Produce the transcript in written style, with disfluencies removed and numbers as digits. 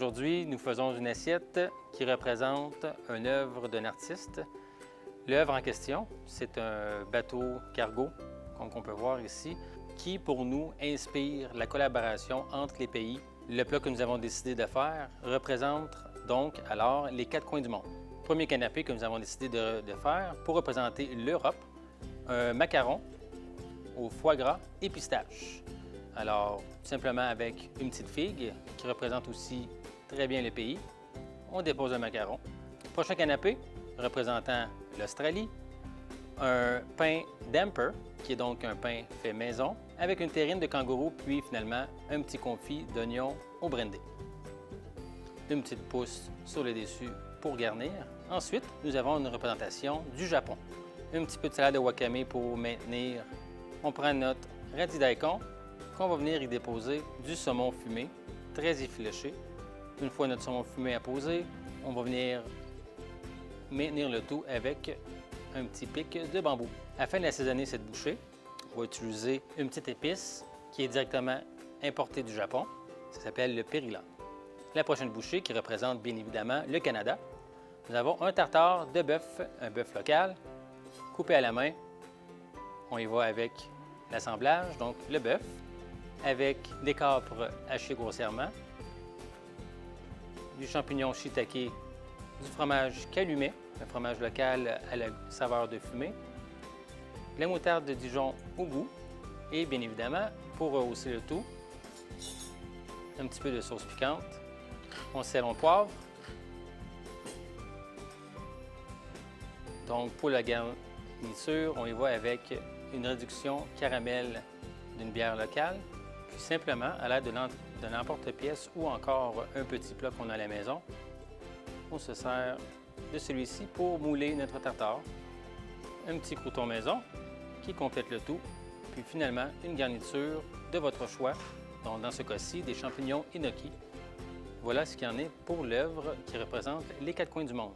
Aujourd'hui, nous faisons une assiette qui représente une œuvre d'un artiste. L'œuvre en question, c'est un bateau cargo, comme on peut voir ici, qui, pour nous, inspire la collaboration entre les pays. Le plat que nous avons décidé de faire représente donc alors les quatre coins du monde. Premier canapé que nous avons décidé de faire pour représenter l'Europe, un macaron au foie gras et pistache. Alors, simplement avec une petite figue qui représente aussi très bien le pays, on dépose un macaron. Prochain canapé, représentant l'Australie, un pain damper, qui est donc un pain fait maison, avec une terrine de kangourou, puis finalement un petit confit d'oignon au brandy. Une petite pousse sur le dessus pour garnir. Ensuite, nous avons une représentation du Japon. Un petit peu de salade de wakame pour maintenir. On prend notre radis daikon, qu'on va venir y déposer du saumon fumé, très effiloché. Une fois notre saumon fumé apposé, on va venir maintenir le tout avec un petit pic de bambou. Afin d'assaisonner cette bouchée, on va utiliser une petite épice qui est directement importée du Japon. Ça s'appelle le périlla. La prochaine bouchée, qui représente bien évidemment le Canada, nous avons un tartare de bœuf, un bœuf local, coupé à la main. On y va avec l'assemblage, donc le bœuf, avec des capres hachés grossièrement, du champignon shiitake, du fromage calumet, un fromage local à la saveur de fumée, de la moutarde de Dijon au goût et bien évidemment, pour rehausser le tout, un petit peu de sauce piquante. On sel au poivre. Donc pour la garniture, on y va avec une réduction caramel d'une bière locale, puis simplement à l'aide de l'emporte-pièce ou encore un petit plat qu'on a à la maison, on se sert de celui-ci pour mouler notre tartare. Un petit crouton maison qui complète le tout, puis finalement une garniture de votre choix, donc dans ce cas-ci des champignons enoki. Voilà ce qu'il y en est pour l'œuvre qui représente les quatre coins du monde.